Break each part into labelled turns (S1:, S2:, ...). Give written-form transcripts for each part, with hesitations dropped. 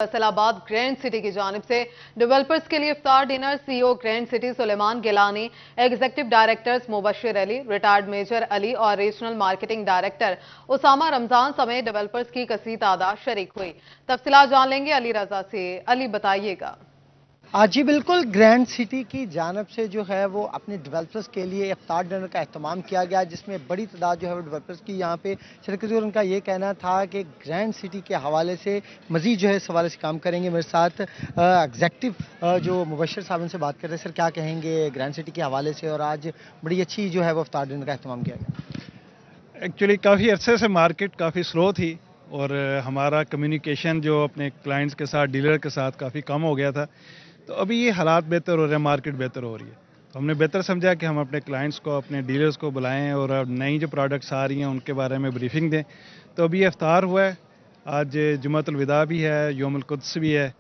S1: Faisalabad grand city की जानिब से डेवलपर्स के लिए इफ्तार dinner. CEO Grand City Suleman Gilani, executive directors Mubashir Ali, retired major Ali और regional marketing director Usama Ramzan समेत डेवलपर्स की कसी तादाद शरीक हुई। तफसीलात जान लेंगे अली रजा से। अली बताइएगा।
S2: जी बिल्कुल, ग्रैंड सिटी की जानब से जो है वो अपने डेवलपर्स के लिए इफ्तार डिनर का एहतमाम किया गया, जिसमें बड़ी तादाद जो है वो डेवलपर्स की यहाँ पे शिरकत हुई। और उनका ये कहना था कि ग्रैंड सिटी के हवाले से मजीद जो है इस हवाले से काम करेंगे। मेरे साथ एग्जेक्टिव जो मुबशिर साहब, उनसे बात कर रहे हैं। सर, क्या कहेंगे ग्रैंड सिटी के हवाले से, और आज बड़ी अच्छी जो है वो इफ्तार डिनर का एहतमाम किया गया?
S3: एक्चुअली काफ़ी अरसे से मार्केट काफ़ी स्लो थी और हमारा कम्युनिकेशन जो अपने क्लाइंट्स के साथ, डीलर के साथ काफ़ी कम हो गया था। तो अभी ये हालात बेहतर हो रहे हैं, मार्केट बेहतर हो रही है, तो हमने बेहतर समझा कि हम अपने क्लाइंट्स को, अपने डीलर्स को बुलाएं और अब नई जो प्रोडक्ट्स आ रही हैं उनके बारे में ब्रीफिंग दें। तो अभी इफ्तार हुआ है, आज जुम्मतुल विदा भी है, यौमुल कुद्स भी है,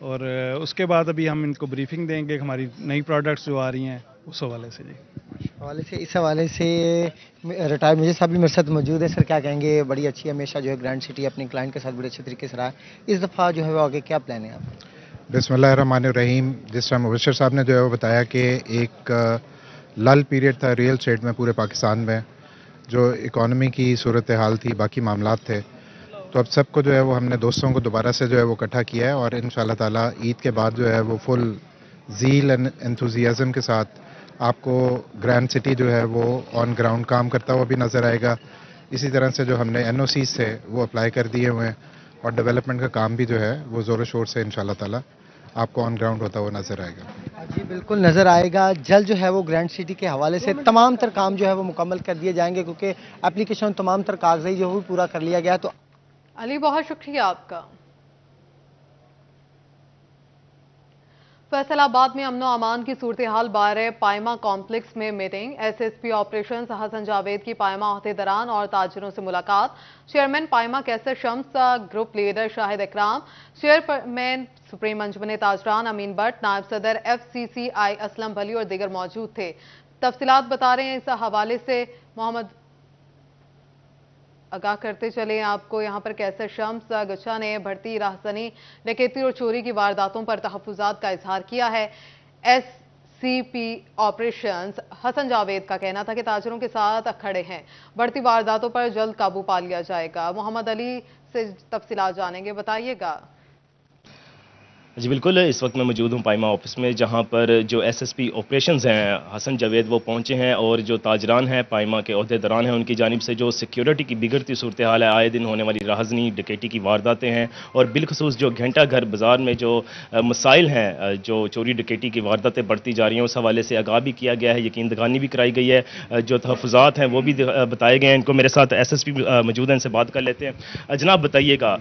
S3: और उसके बाद अभी हम इनको ब्रीफिंग देंगे हमारी नई प्रोडक्ट्स जो आ रही हैं उस हवाले से। जी,
S2: इस हवाले से रिटायर्ड मेजर साहब भी मेरे साथ मौजूद है। सर, क्या कहेंगे? बड़ी अच्छी हमेशा जो है ग्रैंड सिटी अपने क्लाइंट के साथ बड़े अच्छे तरीके से रहा, इस दफ़ा जो है वो आगे क्या प्लान है आप?
S4: बिस्मिल्लाहिर्रहमानिर्रहीम। जिस तरह मुबशिर साहब ने जो है वो बताया कि एक लल पीरियड था रियल स्टेट में पूरे पाकिस्तान में, जो इकॉनमी की सूरत हाल थी, बाकी मामलात थे, तो अब सबको जो है वो हमने दोस्तों को दोबारा से जो है वो इकट्ठा किया है और इंशाअल्लाह ताला ईद के बाद जो है वो फुल ज़ील एंड एंथुजियाज़म के साथ आपको ग्रैंड सिटी जो है वो ऑन ग्राउंड काम करता हुआ भी नज़र आएगा। इसी तरह से जो हमने NOCs से वो अप्लाई कर दिए हुए हैं और डेवलपमेंट का काम भी जो है वो ज़ोर शोर से इंशाअल्लाह ताला आपको ऑन ग्राउंड होता हुआ नज़र आएगा।
S2: जी बिल्कुल नज़र आएगा। जल्द जो है वो ग्रैंड सिटी के हवाले से तमाम तर काम जो है वो मुकम्मल कर दिए जाएंगे, क्योंकि एप्लीकेशन तमाम तर कागज़ी जो है वो पूरा कर लिया गया। तो
S1: अली, बहुत शुक्रिया आपका। फैसलाबाद में अमनो अमान की सूरत हाल बारे पायमा कॉम्प्लेक्स में meeting. SSP operation Hasan Javed की पायमा अहदेदारान और ताजरों से मुलाकात। Chairman Paima Qaiser Shams, group leader Shahid Ikram, chairman supreme Anjuman Tajiran Amin Bhatt, नायब सदर FCCI असलम भली और दीगर मौजूद थे। तफसीलात बता रहे हैं इस हवाले से मोहम्मद। आगाह करते चले आपको, यहाँ पर कैसर शम्स गुच्छा ने बढ़ती राहसनी, डकैती और चोरी की वारदातों पर तहफ़्फ़ुज़ात का इजहार किया है। SCP ऑपरेशंस हसन जावेद का कहना था कि ताजरों के साथ खड़े हैं, बढ़ती वारदातों पर जल्द काबू पा लिया जाएगा। मोहम्मद अली से तफसीलात जानेंगे, बताइएगा।
S5: जी बिल्कुल, इस वक्त मैं मौजूद हूँ पायमा ऑफिस में, जहाँ पर जो SSP ऑपरेशंस हैं हसन जावेद वो पहुँचे हैं और जो ताजरान हैं, पायमा के अहदेदारान हैं, उनकी जानिब से जो सिक्योरिटी की बिगड़ती सूरत हाल है, आए दिन होने वाली राहज़नी, डकैती की वारदातें हैं और बिलखसूस जो घंटा घर बाज़ार में जो मसाइल हैं, जो चोरी डकैती की वारदातें बढ़ती जा रही हैं, उस हवाले से आगाह भी किया गया है, यकीन दगानी भी कराई गई है, जो तहफ़्फ़ुज़ात हैं वो भी बताए गए हैं। इनको मेरे साथ SSP मौजूद हैं, इनसे बात कर लेते हैं। जनाब बताइएगा,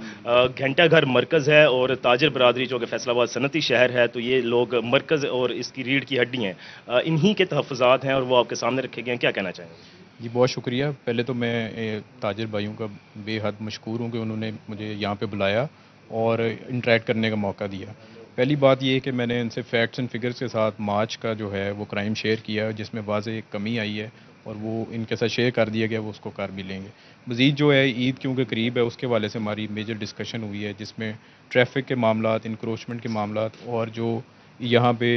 S5: घंटा घर मरकज़ है और ताजर बरादरी जो कि फैसलाबाद सनती शहर है, तो ये लोग मरकज़ और इसकी रीढ़ की हड्डी हैं, इन्हीं के तहफ़्फ़ुज़ात हैं और वो आपके सामने रखे गए हैं, क्या कहना चाहेंगे?
S6: जी बहुत शुक्रिया। पहले तो मैं ताजिर भाइयों का बेहद मशकूर हूँ कि उन्होंने मुझे यहाँ पे बुलाया और इंटरेक्ट करने का मौका दिया। पहली बात ये है कि मैंने इनसे फैक्ट्स एंड फिगर्स के साथ मार्च का जो है वो क्राइम शेयर किया, जिसमें वाज़ेह कमी आई है और वो इनके साथ शेयर कर दिया गया, वो उसको कर भी लेंगे। मज़ीद जो है ईद क्योंकि करीब है, उसके वाले से हमारी मेजर डिस्कशन हुई है, जिसमें ट्रैफिक के मामलात, इंक्रोचमेंट के मामलात और जो यहाँ पे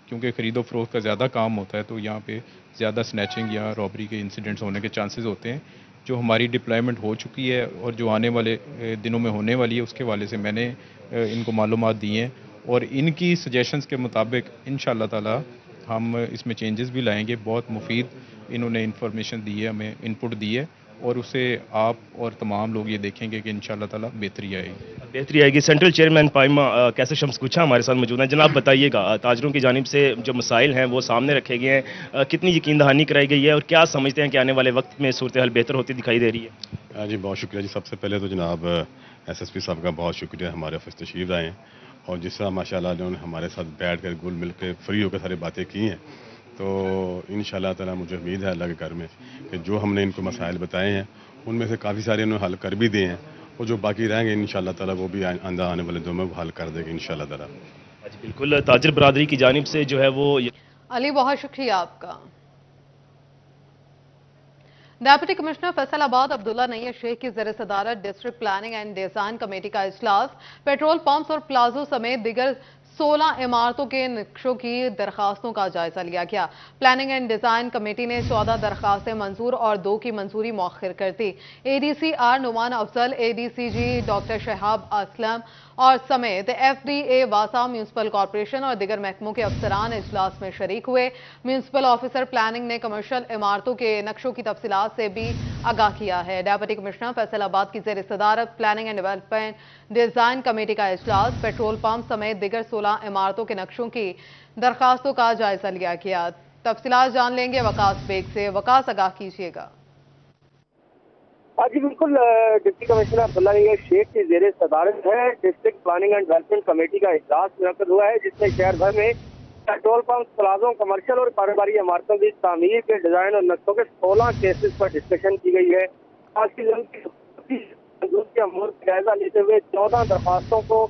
S6: क्योंकि ख़रीदो फ़रोख्त का ज़्यादा काम होता है, तो यहाँ पे ज़्यादा स्नैचिंग या रॉबरी के इंसिडेंट्स होने के चांसेस होते हैं। जो हमारी डिप्लॉयमेंट हो चुकी है और जो आने वाले दिनों में होने वाली है, उसके वाले से मैंने इनको मालूमात दी हैं और इनकी सजेशंस के मुताबिक इंशाअल्लाह ताला हम इसमें चेंजेस भी लाएंगे। बहुत मुफीद इन्होंने इन्फॉर्मेशन दी है, हमें इनपुट दी है और उसे आप और तमाम लोग ये देखेंगे कि इंशाअल्लाह ताला बेहतरी आएगी।
S5: सेंट्रल चेयरमैन पायमा कैसर शम्स गुच्छा हमारे साथ मौजूद हैं। जनाब बताइएगा, ताजरों की जानिब से जो मसाइल हैं वो सामने रखे गए हैं, कितनी यकीन दहानी कराई गई है और क्या समझते हैं कि आने वाले वक्त में सूरत हाल बेहतर होती दिखाई दे रही है?
S7: जी बहुत शुक्रिया जी। सबसे पहले तो जनाब SSP साहब का बहुत शुक्रिया, हमारे ऑफिस तशरीफ आए हैं और जिस तरह माशाल्लाह उन्होंने हमारे साथ बैठ कर घुल मिल कर फ्री होकर सारी बातें की हैं, तो इंशाअल्लाह ताला मुझे उम्मीद है अल्लाह के घर में कि जो हमने इनको मसाइल बताए हैं उनमें से काफ़ी सारे उन्होंने हल कर भी दिए हैं और जो बाकी रहेंगे इंशाअल्लाह ताला वो भी आने वाले दिनों में हल कर देंगे इंशाअल्लाह ताला।
S5: जी बिल्कुल, ताजर बरादरी की जानिब से जो है वो।
S1: अली, बहुत शुक्रिया आपका। डेप्यूटी कमिश्नर फैसलाबाद अब्दुल्ला नैयर शेख की ज़ेर सदारत district planning and design committee का इजलास पेट्रोल पंप्स और प्लाजो समेत दीगर 16 इमारतों के नक्शों की दरखास्तों का जायजा लिया गया। प्लानिंग एंड डिजाइन कमेटी ने 14 दरखास्तें मंजूर और 2 की मंजूरी मौखिर कर दी। ADC R Numan Afzal, ADCG doctor Shahab Aslam और समेत एफडीए वासा म्यूनिसिपल कॉर्पोरेशन और दिगर महकमों के अफसरान इजलास में शरीक हुए। म्यूनिसिपल ऑफिसर प्लानिंग ने कमर्शियल इमारतों के नक्शों की तफसीलात से भी आगाह किया है। डेप्यूटी कमिश्नर फैसलाबाद की ज़ेर सदारत planning and development design committee का इजलास पेट्रोल पंप समेत दिगर 16 इमारतों के नक्शों की दरखास्तों का जायजा लिया गया। तफसीलात जान लेंगे वकास बेग से। वकास, आगाह कीजिएगा।
S8: जी बिल्कुल, डिप्टी कमिश्नर अब्दुल्ला नैयर शेख की ज़ेर सदारत है district planning and development committee का इजलास मुनक्किद हुआ है, जिसमें शहर भर में पेट्रोल पंप, प्लाजों, कमर्शियल और कारोबारी इमारतों की तामीर के डिजाइन और नक्शों के 16 केसेस पर डिस्कशन की गई है। आज की मंजूर के अमूर का जायजा लेते हुए 14 दरखास्तों को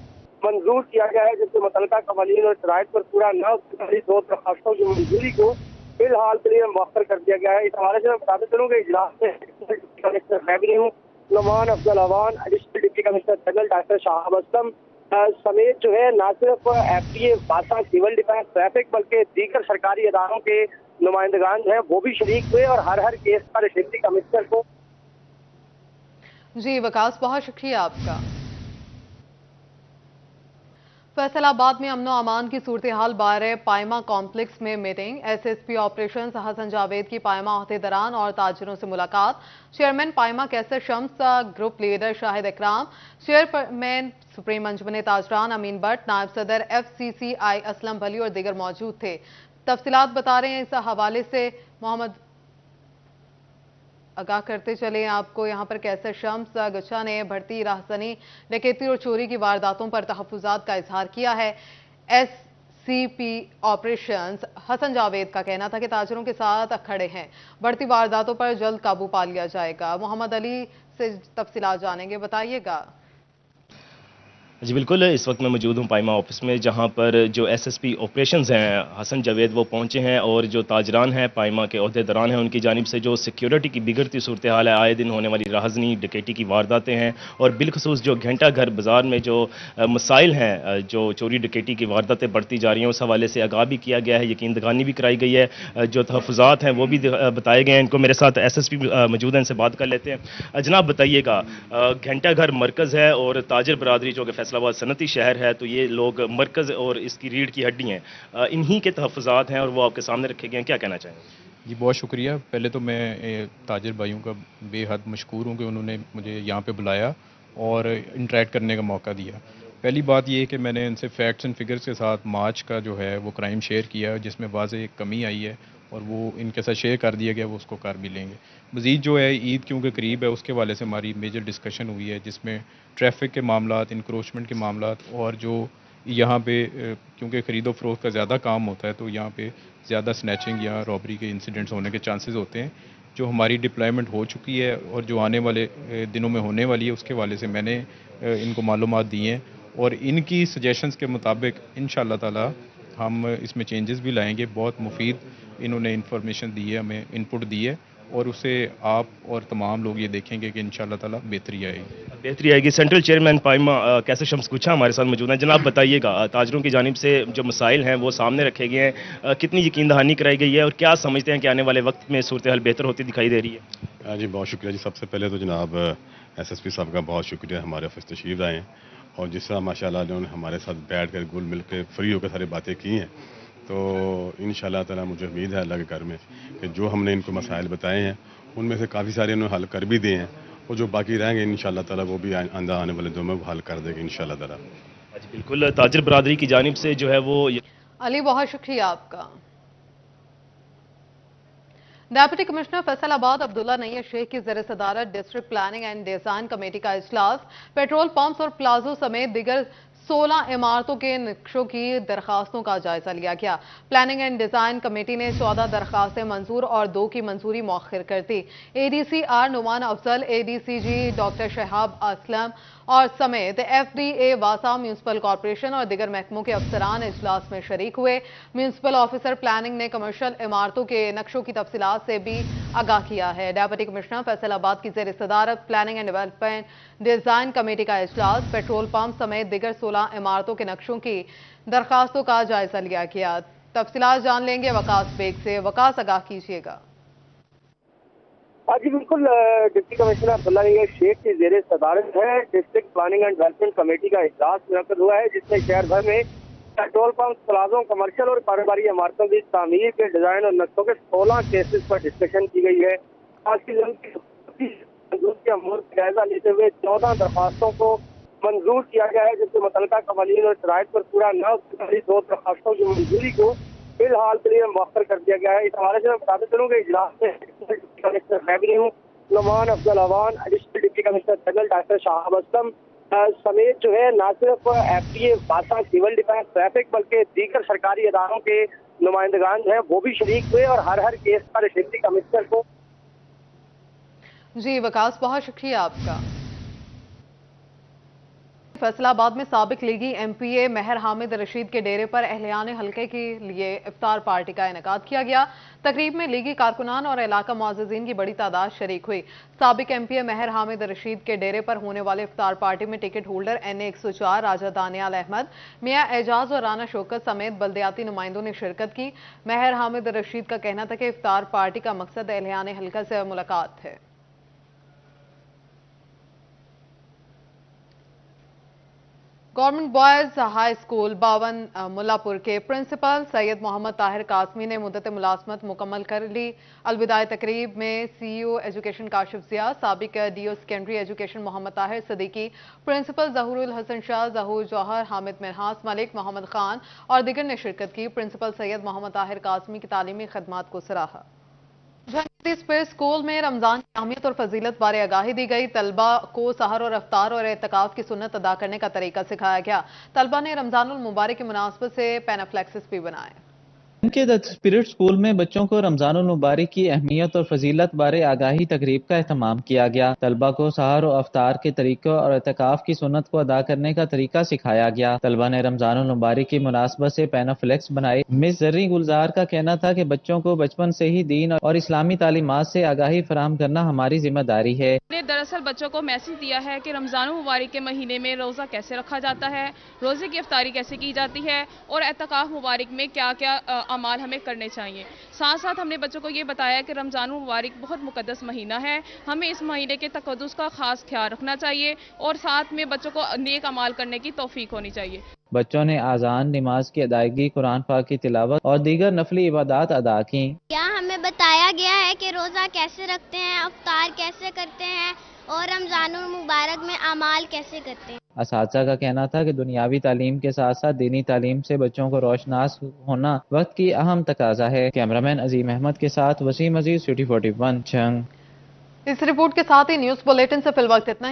S8: मंजूर किया गया है, जिसके मुतल्लिका कवानीन और शराइत पर पूरा न होने 2 दरखास्तों की मंजूरी को फिलहाल के लिए मौखर कर दिया गया है। इस हवाले से मैं बताते चलूँ कि इजलास में deputy commissioner revenue Numan Afzal Awan, additional deputy commissioner general doctor Shahab Aslam समेत जो है न सिर्फ एफडीए वासा, सिविल डिफेंस, ट्रैफिक बल्कि दीगर सरकारी इदारों के नुमाइंदगान जो है वो भी शरीक हुए और हर केस पर डिप्टी कमिश्नर को।
S1: जी वकास, बहुत शुक्रिया आपका। फैसलाबाद में अमनो अमान की सूरत हाल बारे पायमा कॉम्प्लेक्स में meeting. SSP operation Hasan Javed की पायमा अहदेदारान और ताजिरों से मुलाकात। Chairman Paima Qaiser Shams, group leader Shahid Ikram, chairman supreme Anjuman Tajiran Amin Bhatt, नायब सदर FCCI असलम भली और दीगर मौजूद थे। तफसीलात बता रहे हैं इस हवाले से मोहम्मद। आगाह करते चले आपको, यहाँ पर कैसर शम्स गुच्छा ने बढ़ती राहसनी, डकैती और चोरी की वारदातों पर तहफ़्फ़ुज़ात का इजहार किया है। SCP ऑपरेशंस हसन जावेद का कहना था कि ताजिरों के साथ खड़े हैं, बढ़ती वारदातों पर जल्द काबू पा लिया जाएगा। मोहम्मद अली से तफसीलात जानेंगे, बताइएगा।
S5: जी बिल्कुल, इस वक्त मैं मौजूद हूँ पायमा ऑफिस में, जहाँ पर जो SSP ऑपरेशंस हैं हसन जावेद वो पहुँचे हैं और जो ताजरान हैं पायमा के अहदेदारान हैं उनकी जानिब से जो सिक्योरिटी की बिगड़ती सूरत हाल है, आए दिन होने वाली राहज़नी, डकैती की वारदातें हैं और बिलखसूस जो घंटा घर बाज़ार में जो मसाइल हैं, जो चोरी डकैती की वारदातें बढ़ती जा रही हैं, उस हवाले से आगाह भी किया गया है, यकीन दगानी भी कराई गई है, जो तहफ़्फ़ुज़ात हैं वो भी बताए गए हैं। इनको मेरे साथ SSP मौजूद हैं, इनसे बात कर लेते हैं। जनाब बताइएगा, घंटा घर मरकज़ है और ताजर बरादरी जो कि फैसलाबाद सनती शहर है, तो ये लोग मरकज़ और इसकी रीढ़ की हड्डी हैं, इन्हीं के तहफ़्फ़ुज़ात हैं और वो आपके सामने रखे गए हैं, क्या कहना चाहेंगे?
S6: जी बहुत शुक्रिया। पहले तो मैं ताजिर भाइयों का बेहद मशकूर हूँ कि उन्होंने मुझे यहाँ पे बुलाया और इंटरेक्ट करने का मौका दिया। पहली बात ये है कि मैंने इनसे फैक्ट्स एंड फिगर्स के साथ मार्च का जो है वो क्राइम शेयर किया, जिसमें वाज़ेह कमी आई है और वो इनके साथ शेयर कर दिया गया, वो उसको कर भी लेंगे। मज़ीद जो है ईद क्योंकि करीब है, उसके वाले से हमारी मेजर डिस्कशन हुई है, जिसमें ट्रैफिक के मामलात, इंक्रोचमेंट के मामलात और जो यहाँ पे क्योंकि ख़रीदो फरोख्त का ज़्यादा काम होता है, तो यहाँ पे ज़्यादा स्नैचिंग या रॉबरी के इंसिडेंट्स होने के चांसेस होते हैं। जो हमारी डिप्लॉयमेंट हो चुकी है और जो आने वाले दिनों में होने वाली है, उसके वाले से मैंने इनको मालूमात दी हैं और इनकी सजेशंस के मुताबिक इंशाअल्लाह ताला हम इसमें चेंजेस भी लाएंगे। बहुत मुफीद इन्होंने इन्फॉर्मेशन दी है, हमें इनपुट दी है और उसे आप और तमाम लोग ये देखेंगे कि इंशाअल्लाह ताला बेहतरी आएगी।
S5: सेंट्रल चेयरमैन पायमा कैसर शम्स गुच्छा हमारे साथ मौजूद हैं। जनाब बताइएगा, ताजरों की जानिब से जो मसाइल हैं वो सामने रखे गए हैं, कितनी यकीन दहानी कराई गई है और क्या समझते हैं कि आने वाले वक्त में सूरत हाल बेहतर होती दिखाई दे रही है?
S7: जी बहुत शुक्रिया जी। सबसे पहले तो जनाब SSP साहब का बहुत शुक्रिया, हमारे ऑफिस तशरीफ आए हैं और जिस तरह माशाल्लाह उन्होंने हमारे साथ बैठ कर गुल मिल के फ्री होकर सारी बातें की हैं, तो इंशाअल्लाह ताला मुझे उम्मीद है अल्लाह के घर में कि जो हमने इनको मसाइल बताए हैं उनमें से काफ़ी सारे उन्होंने हल कर भी दिए हैं और जो बाकी रहेंगे इंशाअल्लाह ताला वो भी आने वाले दिनों में हल कर देंगे इंशाअल्लाह ताला।
S5: बिल्कुल, ताजिर बरादरी की जानिब से जो है वो
S1: अली, बहुत शुक्रिया आपका। डेप्यूटी कमिश्नर फैसलाबाद अब्दुल्ला नैयर शेख की ज़ेर सदारत district planning and design committee का इजलास पेट्रोल पंप्स और प्लाजो समेत दीगर 16 इमारतों के नक्शों की दरखास्तों का जायजा लिया गया। प्लानिंग एंड डिजाइन कमेटी ने 14 दरखास्तें मंजूर और 2 की मंजूरी मौखिर कर दी। ADC R Numan Afzal, ADCG doctor Shahab Aslam और समेत FDA, वासा, म्यूनसिपल कॉर्पोरेशन और दीगर महकमों के अफसरान इजलास में शरीक हुए। म्यूनसिपल ऑफिसर प्लानिंग ने कमर्शियल इमारतों के नक्शों की तफसीलात से भी आगाह किया है। डिप्टी कमिश्नर फैसलाबाद की ज़ेर सदारत planning and development design committee का इजलास पेट्रोल पंप समेत दीगर 16 इमारतों के नक्शों की दरखास्तों का जायजा लिया गया। तफसीलात जान लेंगे वकास बेग से। वकास, आगाह कीजिएगा।
S8: जी बिल्कुल, डिप्टी कमिश्नर अब्दुल्ला शेख की ज़ेर सदारत है district planning and development committee का इजलास मुनक्कद हुआ है, जिसमें शहर भर में पेट्रोल पंप, प्लाजों, कमर्शियल और कारोबारी इमारतों की तामीर के डिजाइन और नक्शों के 16 केसेस पर डिस्कशन की गई है। आज की मंजूर के अमूर का जायजा लेते हुए 14 दरखास्तों को मंजूर किया गया है, जिसके मुतल्लिका कवानीन और शराइत पर पूरा न होने 2 दरखास्तों की मंजूरी को फिलहाल के लिए मुअख्खर कर दिया गया है। इस हवाले से मैं बताते चलूँ कि इजलास में deputy commissioner revenue Numan Afzal Awan, additional deputy commissioner general doctor Shahab Aslam समेत जो है न सिर्फ FDA, वासा, सिविल डिफेंस, ट्रैफिक बल्कि दीगर सरकारी इदारों के नुमाइंदगान जो है वो भी शरीक हुए और हर केस पर डिप्टी कमिश्नर को।
S1: जी वकास, बहुत शुक्रिया आपका। फैसलाबाद में साबिक लीगी MPA महर हामिद रशीद के डेरे पर अहलियान हल्के के लिए इफ्तार पार्टी का इनेकाद किया गया। तकरीब में लीगी कारकुनान और इलाका मुअज़्ज़िज़ीन की बड़ी तादाद शरीक हुई। साबिक MPA महर हामिद रशीद के डेरे पर होने वाले इफ्तार पार्टी में टिकट होल्डर NA 104 राजा दानियाल अहमद, मियां एजाज और राना शौकत समेत बल्दियाती नुमाइंदों ने शिरकत की। महर हामिद रशीद का कहना था कि इफ्तार पार्टी का मकसद अहलियान हल्का से मुलाकात है। Government boys high school 52 Mullapur के प्रिंसिपल सैयद मोहम्मद ताहिर कासमी ने मुद्दत मुलाजमत मुकम्मल कर ली। अलविदाई तकरीब में CEO एजुकेशन काशिफ जिया, साबिक DO secondary education Mohammad Tahir Siddiqui, principal Zahurul Hasan Shah, Zahoor Jauhar, Hamid Minhas Malik, Mohammad Khan और दीगर ने शिरकत की। प्रिंसिपल सैयद मोहम्मद ताहिर कासमी की तालीमी खदमात को सराहा। जहांगीर स्पेस स्कूल में रमजान की अहमियत और फजीलत बारे आगाही दी गई। तलबा को सहर और अफ्तार और एतकाफ की सुन्नत अदा करने का तरीका सिखाया गया। तलबा ने रमजानुल मुबारक की मुनासबत से पेनाफ्लेक्सिस भी बनाए।
S9: उनके द स्पिरिट स्कूल में बच्चों को रमजानुल मुबारक की अहमियत और फजीलत बारे आगाही तकरीब का एहतमाम किया गया। तलबा को सहर और अफ्तार के तरीकों और एतकाफ की सुन्नत को अदा करने का तरीका सिखाया गया। तलबा ने रमजानुल मुबारक की मुनासबत से पेनाफ्लेक्स बनाए। मिस जर्री गुलजार का कहना था कि बच्चों को बचपन से ही दीन और इस्लामी तालीमात से आगाही फराहम करना हमारी जिम्मेदारी है।
S10: दरअसल बच्चों को मैसेज दिया है कि रमजानुल मुबारक के महीने में रोज़ा कैसे रखा जाता है, रोज़े की इफ्तारी कैसे की जाती है और एतकाफ मुबारक में क्या क्या अमाल हमें करने चाहिए। साथ साथ हमने बच्चों को ये बताया कि रमजानुल मुबारक बहुत मुकद्दस महीना है, हमें इस महीने के तक़द्दुस का खास ख्याल रखना चाहिए और साथ में बच्चों को नेक अमाल करने की तौफीक होनी चाहिए।
S9: बच्चों ने आज़ान, नमाज की अदायगी, कुरान पाक की तिलावत और दीगर नफली इबादत अदा की।
S11: यहाँ हमें बताया गया है कि रोज़ा कैसे रखते हैं, अफ्तार कैसे करते हैं और रमजानुल मुबारक में अमाल कैसे करते हैं।
S9: असातिज़ा का कहना था कि दुनियावी तालीम के साथ साथ दीनी तालीम से बच्चों को रोशनास होना वक्त की अहम तकाजा है। कैमरामैन अजीम अहमद के साथ वसीम अजीज, सिटी 41 चंग।
S1: इस रिपोर्ट के साथ ही न्यूज़ बुलेटिन से फिल वक्त इतना ही।